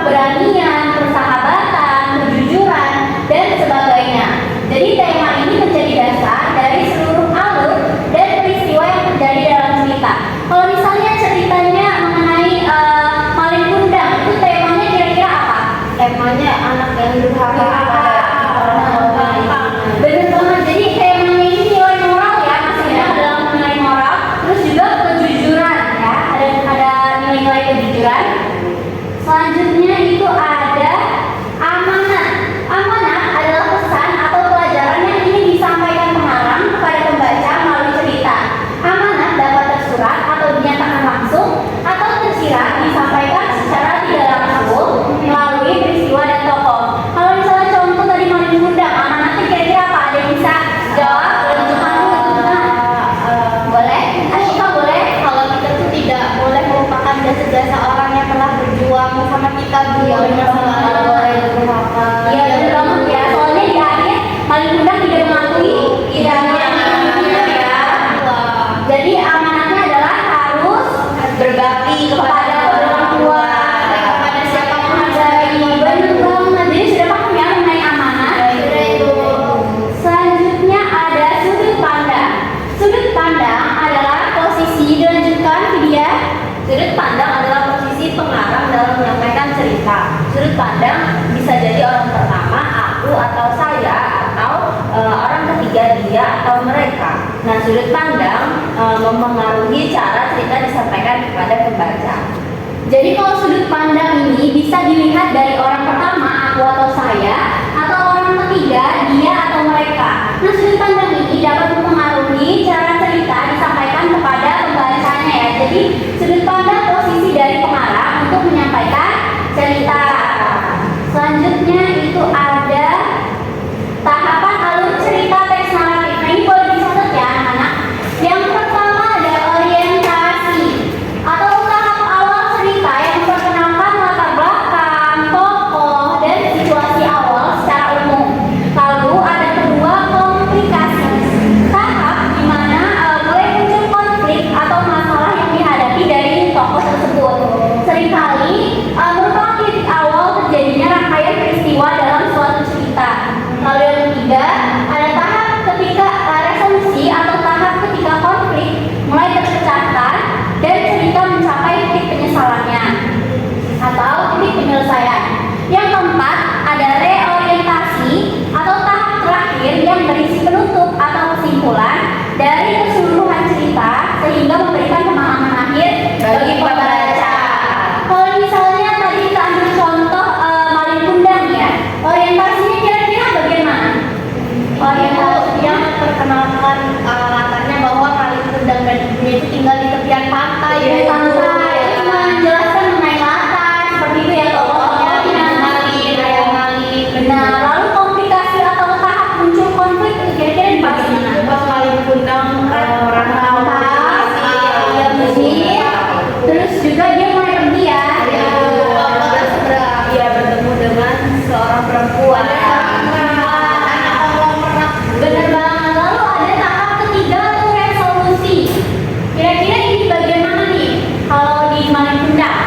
keberanian, persahabatan, kejujuran, dan sebagainya. Jadi tema ini menjadi dasar dari seluruh alur dan peristiwa yang terjadi dalam cerita. Kalau misalnya ceritanya mengenai maling kundang, itu temanya kira-kira apa? Temanya anak yang durhaka. Benar banget. Jadi temanya ini nilai moral ya, maksudnya adalah mengenai moral. Terus juga kejujuran ya, ada nilai-nilai kejujuran. Selanjutnya itu ada amanat. Amanat adalah pesan atau pelajaran yang ingin disampaikan pengarang kepada pembaca melalui cerita. Amanat dapat tersurat atau dinyatakan langsung atau tersirat disampaikan secara tidak langsung melalui peristiwa dan tokoh. Kalau misalnya contoh tadi maling kundang, amanatnya kira-kira apa? Ada yang bisa jawab? Boleh? Ashika boleh? Kalau kita tuh tidak boleh melupakan jasa-jasa orang yang telah berjuang sama kita Bu. Iya, benar banget. Iya, benar banget ya. Soalnya di akhir maling kundang tidak mengakui idamnya ya. Jadi amanatnya adalah harus Berbakti kepada orang tua, kepada siapapun benar banget. Jadi sudah paham ya mengenai amanat. Selanjutnya ada sudut pandang. Sudut pandang adalah posisi dilanjutkan dia. Sudut pandang adalah posisi pengarang dalam menyampaikan cerita. Sudut pandang bisa jadi orang pertama, aku atau saya, atau orang ketiga dia atau mereka. Nah, sudut pandang mempengaruhi cara cerita disampaikan kepada pembaca. Jadi kalau sudut pandang ini bisa dilihat dari orang pertama, aku atau saya, atau orang ketiga, dia atau mereka. Nah, sudut pandang ini dapat mempengaruhi cara cerita disampaikan kepada pembacanya ya. Jadi sudut pandang posisi dari pengarang untuk menyampaikan cerita. Selanjutnya itu ada tahapan alur cerita teks naratif. Nah, ini boleh dicatat ya anak-anak. Yang pertama ada orientasi atau tahap awal cerita yang memperkenalkan latar belakang, tokoh, dan situasi awal secara umum. Lalu ada kedua, komplikasi. Tahap di mana mulai muncul konflik atau masalah yang dihadapi dari tokoh tersebut. Seringkali merupakan titik awal terjadinya rangkaian peristiwa dalam suatu cerita. Lalu yang ketiga, ada tahap ketika resolusi atau tahap ketika konflik mulai terpecahkan dan cerita mencapai titik penyesalannya atau titik penyelesaian. Yang keempat, ada reorientasi atau tahap terakhir yang berisi penutup atau kesimpulan dari keseluruhan cerita sehingga memberikan pemahaman akhir bagi pembaca. Kalau misalnya tadi kita ambil contoh maling kundang ya, orientasinya kira-kira bagaimana? Orientasi Yang perkenalkan latarnya bahwa maling kundang dan ibunya itu tinggal di tepian pantai. dari pantai, terus menjelaskan mengenai latar seperti itu ya tokohnya. Nah, lalu komplikasi atau tahap muncul konflik itu kira-kira di bagian mana? Pas maling kundang merantau. Iya, bersih. Terus juga dia mulai pergi ya. Dia bertemu dengan seorang perempuan. Benar banget. Lalu ada tahap ketiga atau resolusi. Kira-kira ini bagian mana nih? Kalau di maling kundang?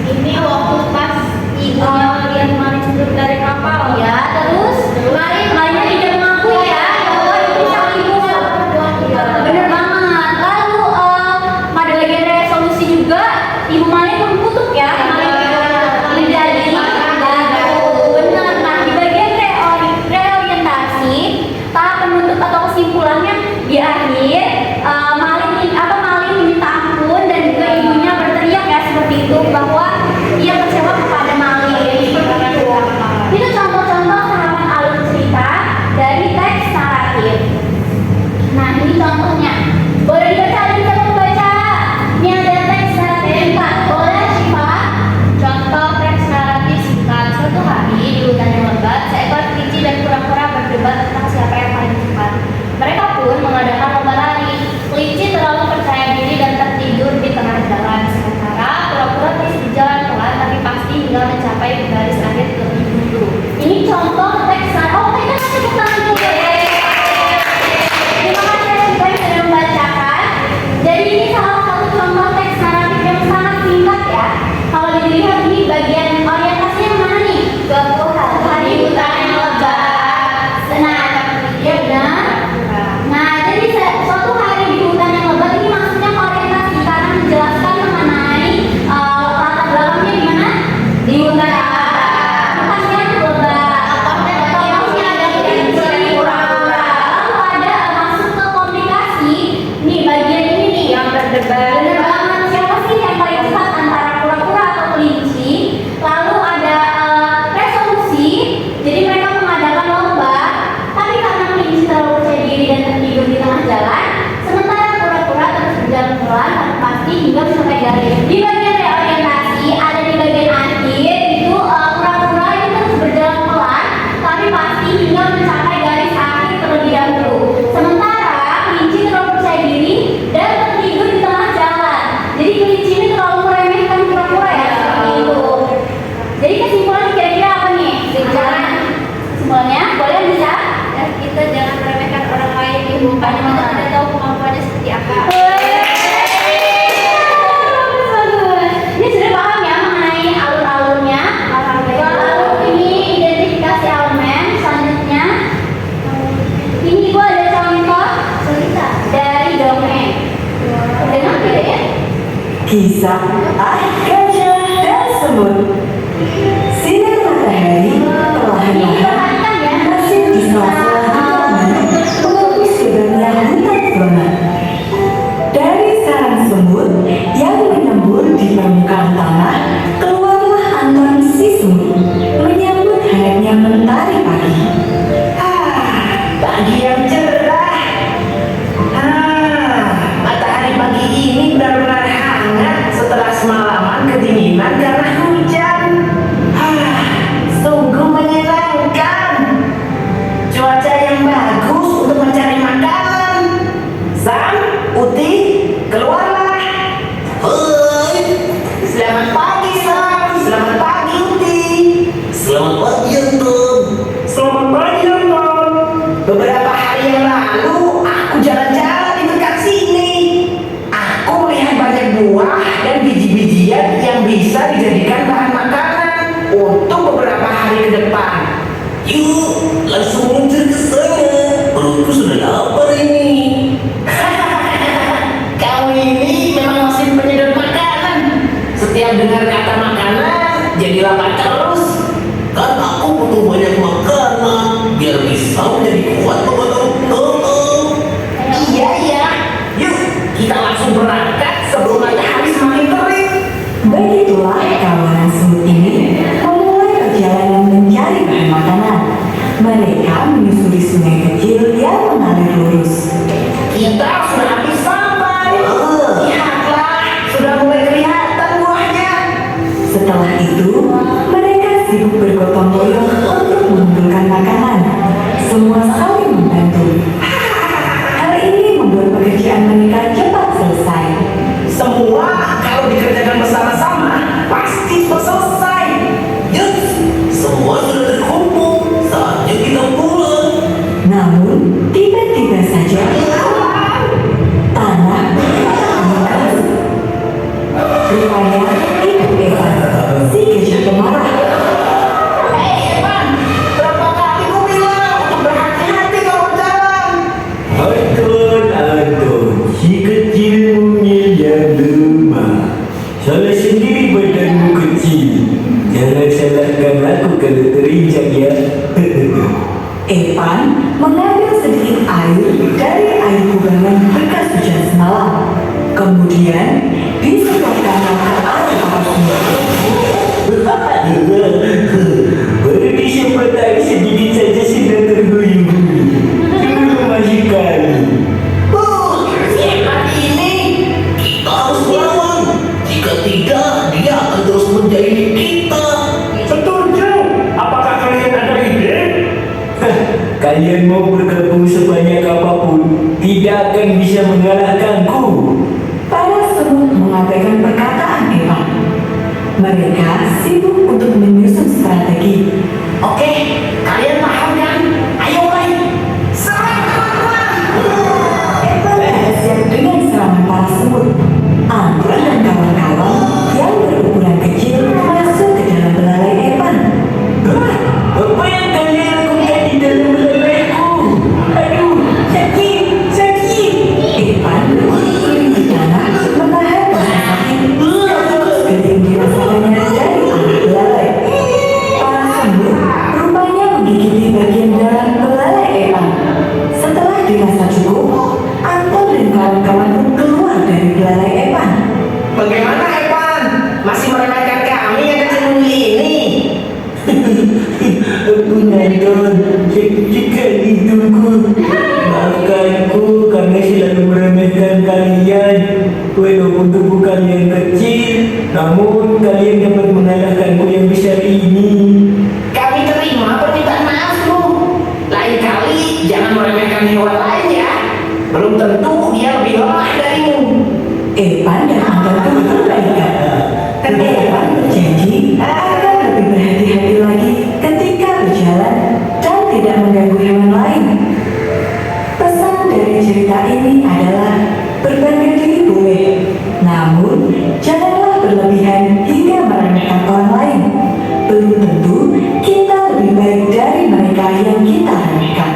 Ini waktu pas ibunya lihat maling turun dari kapal. Ya, terus malingnya tidak mengaku ya bahwa itu sang ibu. Benar banget. Lalu pada bagian resolusi juga ibu maling pun kutuk ya. Maling menjadi benar. Nah, di bagian reorientasi tahap penutup atau kesimpulannya di akhir maling minta ampun dan juga ibunya berteriak ya seperti itu bahwa ia kecewa kepada maling. Itu contoh-contoh tahapan alur cerita dari teks naratif. Nah, ini contohnya. Boleh dibaca, ada bisa membaca. Ini ada teks naratif singkat. Boleh, Syifa? Contoh teks naratif singkat. Suatu hari di hutan yang lebat, seekor kelinci dan kura-kura berdebat tentang siapa yang paling cepat. Mereka pun mengadakan lomba lari. Kelinci terlalu percaya diri dan tertidur di tengah jalan. Sementara kura-kura terus berjalan pelan tapi pasti hingga mencapai garis akhir lebih dulu. Ini contoh teks naratif. Oh, kita kasih tepuk tangan dulu. Terima kasih Syifa yang sudah membacakan. Jadi ini salah satu contoh teks naratif yang sangat singkat ya. Kalau dilihat di bagian orientasinya Jadi kesimpulannya kira-kira apa nih? Kesimpulannya boleh bisa? Kita jangan meremehkan orang lain, ibu. Karena kita tidak tahu kemampuannya seperti apa. Bagus. Ini sudah paham ya mengenai alur-alurnya. Lalu ini identifikasi elemen. Selanjutnya, ini ibu ada contoh dari dongeng. Dengar tidak ya? Kisah Air Gajah dan Semut. Sinar matahari perlahan-lahan masuk di sela-sela ruangan menembus lebarnya hutan flora. Dari sarang semut yang menyembur di permukaan tanah, keluarlah Anton si semut menyambut hangatnya mentari pagi. Pagi yang cerah. Matahari pagi ini benar-benar hangat setelah semalaman kedinginan karena hujan. Sungguh menyenangkan. Cuaca yang bagus untuk mencari makanan. Sam, Uti, keluarlah. Hai. Selamat pagi Sam. Selamat pagi Uti. Selamat pagi Anton. Selamat pagi Anton. Beberapa hari yang lalu aku jalan-jalan di dekat sini. Aku melihat banyak buah dan biji-bijian yang bisa dijadikan bahan makanan untuk beberapa hari ke depan. Yuk, langsung meluncur ke sana. Perutku sudah lapar ini. Kau ini memang masih penyedot makanan. Setiap dengar kata makanan, jadi lapar terus. Kan aku butuh banyak makanan biar bisa menjadi kuat memotong. Iya. Yuk, kita langsung berangkat sebelum matahari semakin terik. Begitulah kawanan semut ini memulai perjalanan mencari bahan makanan. Mereka menyusuri sungai kecil yang mengalir lurus. Kita sudah hampir sampai. Lihatlah, sudah mulai kelihatan buahnya. Setelah itu, mereka sibuk bergotong royong untuk mengumpulkan makanan. Semua saling membantu. Hal ini membuat pekerjaan mereka cepat selesai. Semua kalau dikerjakan bersama-sama pasti selesai. Yes, semua sudah terkumpul. Saatnya kita pulang. Namun, tiba-tiba saja tanah mengeras. Rupanya itu Evan, si gajah pemarah. Hei Evan, berapa kali ku bilang untuk berhati-hati kalau jalan. Anton, si kecil mungil yang lemah. Salah sendiri badanmu kecil. Jangan salahkan aku kalau terinjak ya. Evan mengambil sedikit air dari air kubangan bekas hujan semalam. Kemudian disemprotkannya ke arah semut. Baru disemprot air sedikit saja sudah terhuyung-huyung. Terima kasih kali. Si Evan ini. Kita harus melawan. Jika tidak, dia akan terus menjahili kita. Setuju. Apakah kalian ada ide? Kalian mau bergabung sebanyak apapun, tidak akan bisa mengalahkanku. Para semut mengabaikan perkataan Evan. Mereka sibuk untuk menyusun strategi. Oke, kalian paham kan? Ayo mulai. Serang teman-teman. Evan berhasil dengan serangan para semut. Anton dan kawan-kawan yang berukuran kecil masuk ke dalam belalai Evan. Apa yang kalian lakukan di dalam belalaiku? Aduh, sakit. Evan berguling di tanah menahan rasa sakit. Seperti yang dirasakannya dari arah belalai. Para semut rupanya menggigiti bagian dalam belalai Evan. Setelah dirasa cukup, Anton dan kawan-kawan pun keluar dari belalai Evan. Bagaimana Evan? Masih meremehkan kami yang kecil mungil ini? Aku Anton, jika ditunggu. Maafkanku karena selalu meremehkan kalian. Walaupun tubuh kalian kecil, namun kalian dapat mengalahkanku yang besar ini. Kami terima permintaan maafmu. Lain kali jangan meremehkan hewan lain ya. Belum tentu dia lebih lemah darimu. Evan dan Anton pun berbaikan. Evan berjanji akan lebih tidak mengganggu hewan lain. Pesan dari cerita ini adalah berbangga diri boleh, namun janganlah berlebihan hingga meremehkan orang lain. Belum tentu kita lebih baik dari mereka yang kita remehkan.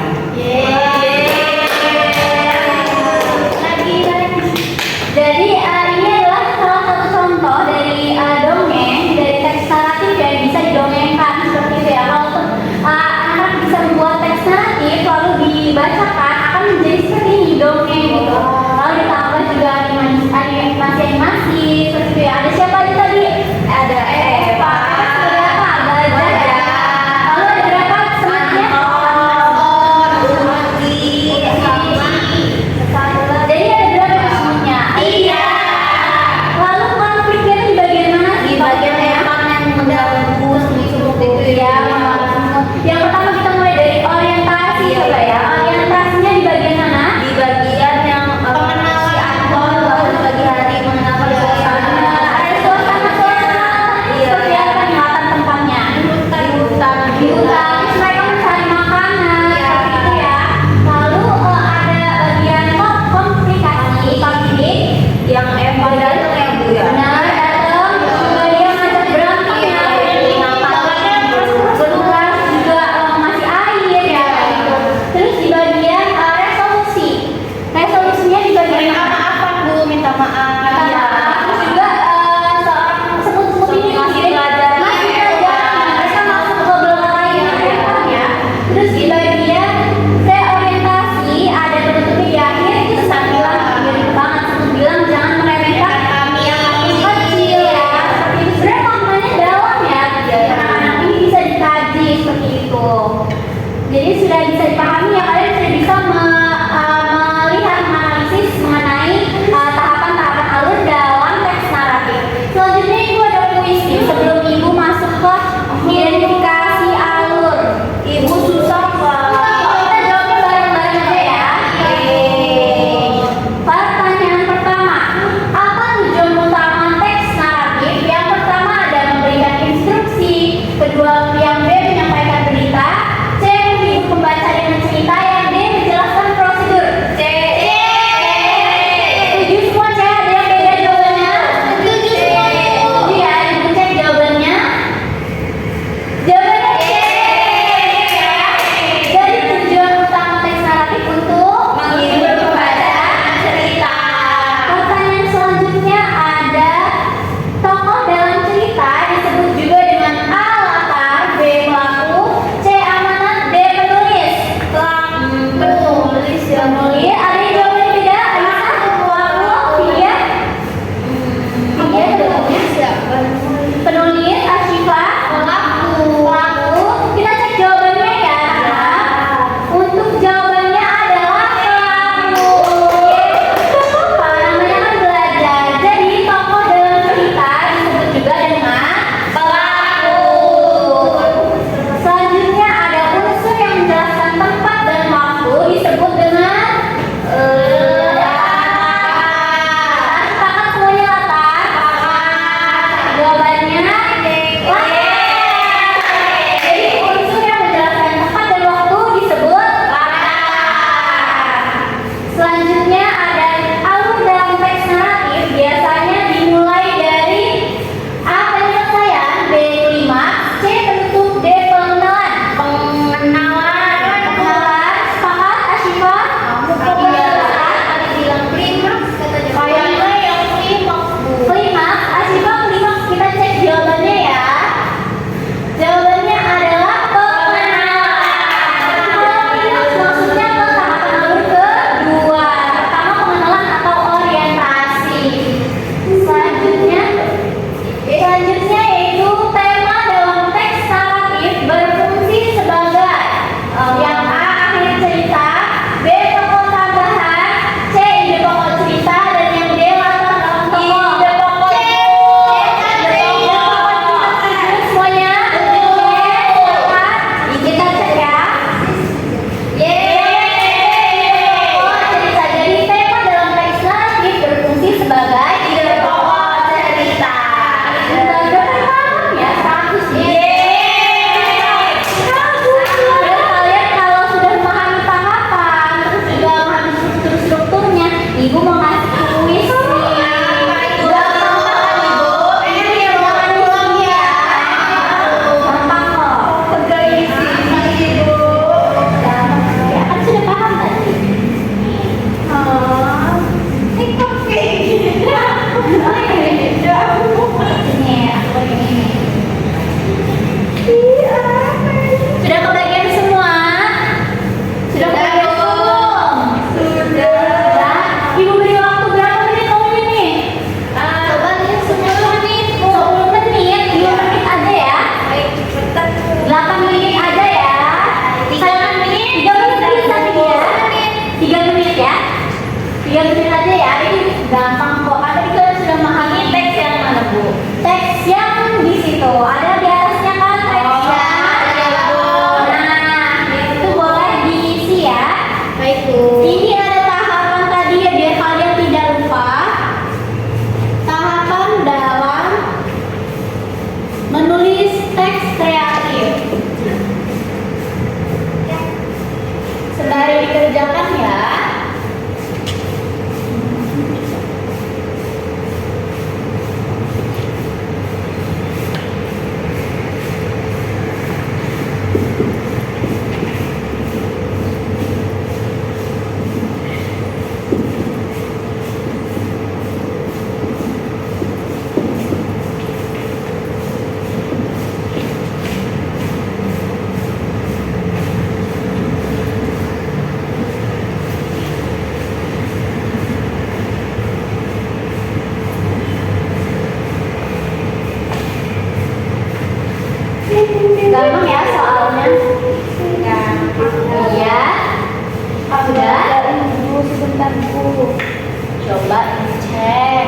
Jadi ini adalah salah satu contoh dari dongeng dari teks naratif yang bisa didongengkan seperti itu ya. Kalau anak bisa membuat teks naratif lalu dibacakan akan menjadi seperti ini dongeng gitu. Lalu ditambah juga animasi seperti itu ya. Ada siapa aja tadi? Ada Eva, apa? Gajah ya. Lalu ada berapa semuanya? Jadi ada berapa semuanya? Iya. Lalu konfliknya di bagian mana sih? Di bagian yang mengganggu seperti itu Ya, yang pertama kita mulai dari orientasi coba ya. Orientasinya di bagian mana? di bagian yang pengenalan si aktor lalu di bagian hari mengenalkan suasana. Ada Bu. Coba dicek.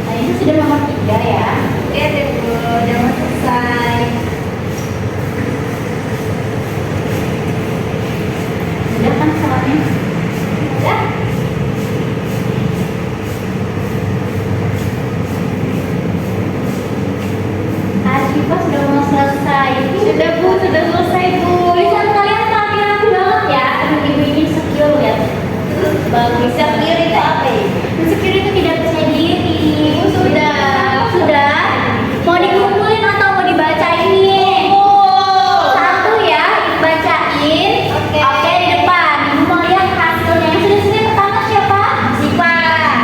Nah, ini sudah nomor 3 ya. Iya deh Bu, udah mau selesai. Sudah kan soalnya? Udah? Asyifa sudah mau selesai. Sudah Bu, sudah selesai Bu. Tulisan kalian rapi-rapi banget ya. Aduh, ibu ini insecure ya. Bagus, insecure itu apa ya? Insecure itu tidak percaya diri. Sudah. Sudah. Mau dikumpulin atau mau dibacain nih? Satu ya, bacain. Oke. Oke, di depan. Ibu mau lihat hasilnya. Yang sudah pertama siapa? Sipa.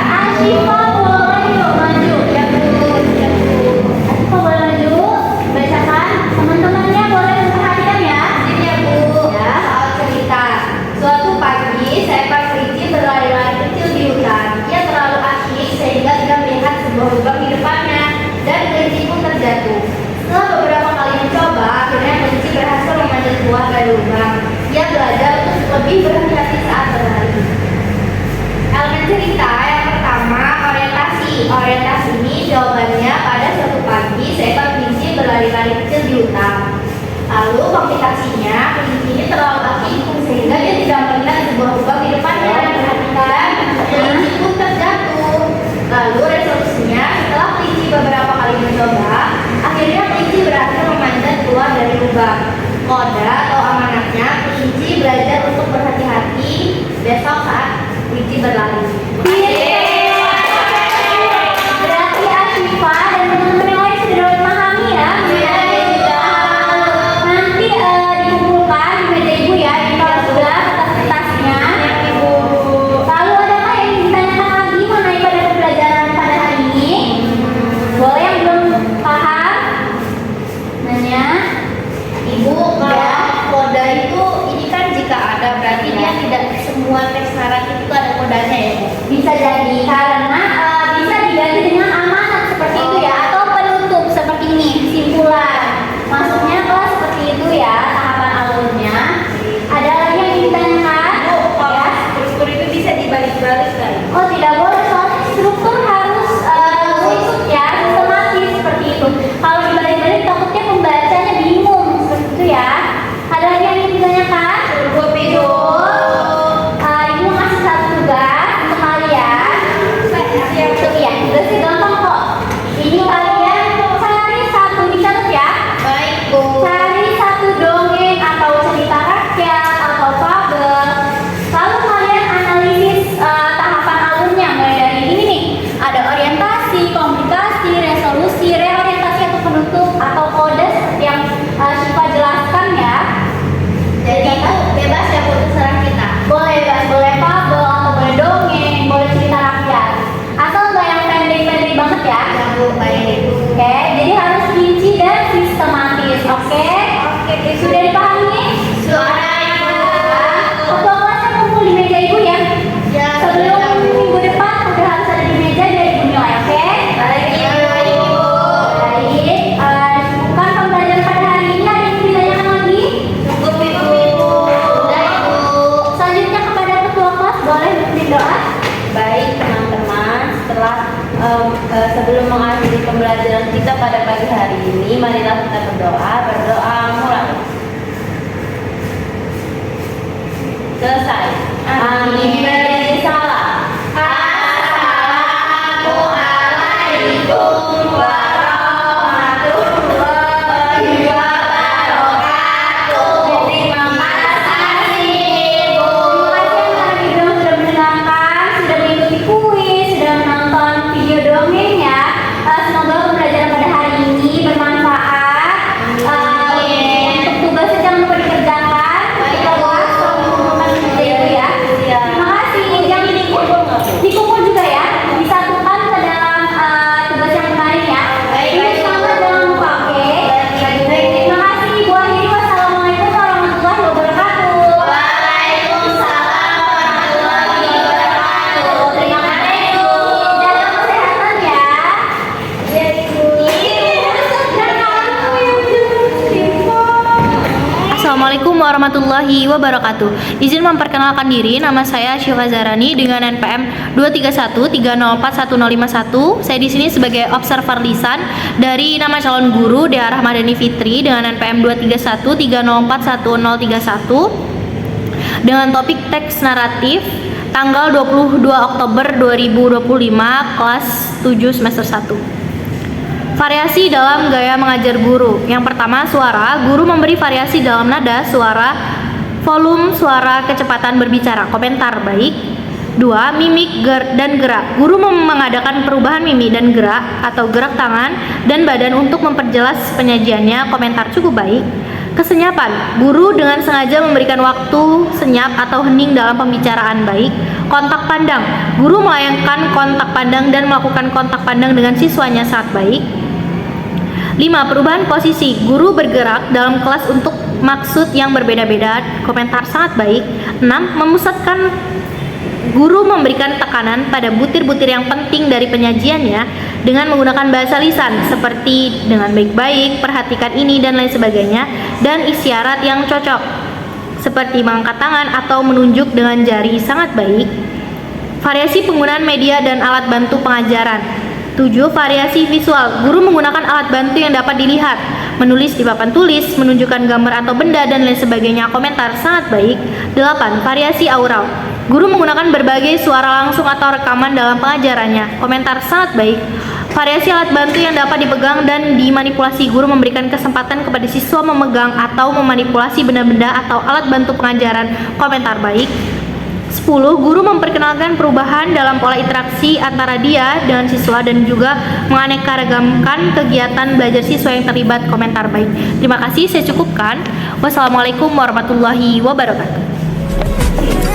Asyifa, boleh yuk maju. Ya Bu, ya Bu. Asyifa boleh maju. Bacakan. Teman-temannya boleh memperhatikan ya. Sini ya Bu. Ya. Soal cerita. Suatu pagi, seekor kelinci berlari-lari kecil di hutan. Ia terlalu asyik sehingga tidak melihat sebuah lubang di depannya, dan kelinci pun terjatuh. Setelah beberapa kali mencoba, akhirnya kelinci berhasil memanjat keluar dari lubang. Ia belajar untuk lebih berhati-hati saat berlari. Elemen cerita yang pertama, orientasi. Orientasi ini jawabannya pada suatu pagi seekor kelinci berlari-lari kecil di hutan. Lalu komplikasinya, kelinci ini terlalu aktif sehingga dia tidak melihat sebuah lubang di depannya. Perhatikan, kelinci pun terjatuh. Lalu resolusinya, setelah kelinci beberapa kali mencoba, akhirnya kelinci berhasil memanjat keluar dari lubang. Kode atau amanatnya, kelinci belajar untuk berhati-hati besok saat kelinci berlari. Berarti Asyifa dan teman-teman yang lain sudah dapat memahami ya. Nanti dikumpulkan di meja ibu ya, di kelas kertas-kertasnya. Lalu adakah yang ingin ditanyakan lagi mengenai pada pembelajaran pada hari ini? Boleh yang belum paham? Nanya. Ibu, kalau koda itu ini kan jika ada berarti dia tidak semua teks naratif itu ada kodanya ya Bu? Bisa jadi karena bisa diganti dengan amanat seperti itu ya, atau penutup seperti ini, kesimpulan. Masuknya kelas seperti itu ya, tahapan alurnya. Ada lagi yang ingin ditanyakan? Kalau struktur itu bisa dibalik-balik kan? Oh tidak boleh, soalnya struktur harus ikut ya, sistematis seperti itu. Kalau dibalik-balik takutnya pembacanya bingung seperti itu ya. Ada lagi yang ingin ditanyakan? Bu, Ibu ngasih satu tugas untuk kalian. Iya, tugasnya gampang kok. Ini kalian cari satu, dicatat ya. Baik Bu. Cari satu dongeng atau cerita rakyat atau fabel. Lalu kalian analisis tahapan alurnya mulai dari ini nih. Ada orientasi, komplikasi, resolusi, reorientasi atau penutup atau kode seperti yang Syifa jelaskan ya. Jadi itu bebas ya Bu, terserah kita. Boleh bebas, boleh fabel atau boleh dongeng, boleh cerita rakyat. Asal nggak yang pendek-pendek banget ya. Ya Bu, baik Bu. Oke, jadi harus rinci dan sistematis. Oke? Sudah dipahami? Suara Ibu. Ketua kelasnya kumpul di meja ibu ya. Ya, Sebelum sudah, Bu. minggu depan udah harus ada di meja dari ibu nilai, oke? Baik Ibu. Baik, bukan pembelajaran pada hari ini ada yang ditanyakan lagi? Cukup Ibu. Sudah Ibu. Selanjutnya kepada ketua kelas boleh memberi doa. Baik teman-teman, setelah sebelum mengakhiri pembelajaran kita pada pagi hari ini, marilah kita berdoa mulai. Selesai. Amin. Salam. Assalamualaikum warahmatullahi wabarakatuh. Terima kasih Ibu. Terima kasih yang sudah mendengarkan, sudah mengikuti kuis, sudah menonton video dongeng ya. Semoga pembelajaran pada hari ini bermanfaat. Untuk tugasnya jangan lupa dikerjakan. Baik, Kita bahas kalau mengumpulkan meja itu ya. Iya. Terima kasih. warahmatullahi wabarakatuh. Izin memperkenalkan diri, nama saya Syifa Zarani dengan NPM 231304151. Saya di sini sebagai observer lisan dari nama calon guru DA Rahmadani Fitri dengan NPM 231304131 dengan topik teks naratif tanggal 22 Oktober 2025 kelas 7 semester 1. Variasi dalam gaya mengajar guru. Yang pertama, suara. Guru memberi variasi dalam nada, suara, volume suara, kecepatan berbicara. Komentar baik. 2. Mimik dan gerak. Guru mengadakan perubahan mimik dan gerak atau gerak tangan dan badan untuk memperjelas penyajiannya. Komentar cukup baik. Kesenyapan. Guru dengan sengaja memberikan waktu senyap atau hening dalam pembicaraan baik. Kontak pandang. Guru melayangkan kontak pandang dan melakukan kontak pandang dengan siswanya saat baik. 5. Perubahan posisi. Guru bergerak dalam kelas untuk maksud yang berbeda-beda. Komentar sangat baik. 6. Memusatkan. Guru memberikan tekanan pada butir-butir yang penting dari penyajiannya dengan menggunakan bahasa lisan seperti dengan baik-baik, perhatikan ini dan lain sebagainya, dan isyarat yang cocok seperti mengangkat tangan atau menunjuk dengan jari. Sangat baik. Variasi penggunaan media dan alat bantu pengajaran. 7. Variasi visual. Guru menggunakan alat bantu yang dapat dilihat, menulis di papan tulis, menunjukkan gambar atau benda dan lain sebagainya. Komentar sangat baik. 8. Variasi aural. Guru menggunakan berbagai suara langsung atau rekaman dalam pengajarannya. Komentar sangat baik. Variasi alat bantu yang dapat dipegang dan dimanipulasi. Guru memberikan kesempatan kepada siswa memegang atau memanipulasi benda-benda atau alat bantu pengajaran. Komentar baik. 10. Guru memperkenalkan perubahan dalam pola interaksi antara dia dengan siswa dan juga menganeka-ragamkan kegiatan belajar siswa yang terlibat. Komentar baik. Terima kasih, saya cukupkan. Wassalamualaikum warahmatullahi wabarakatuh.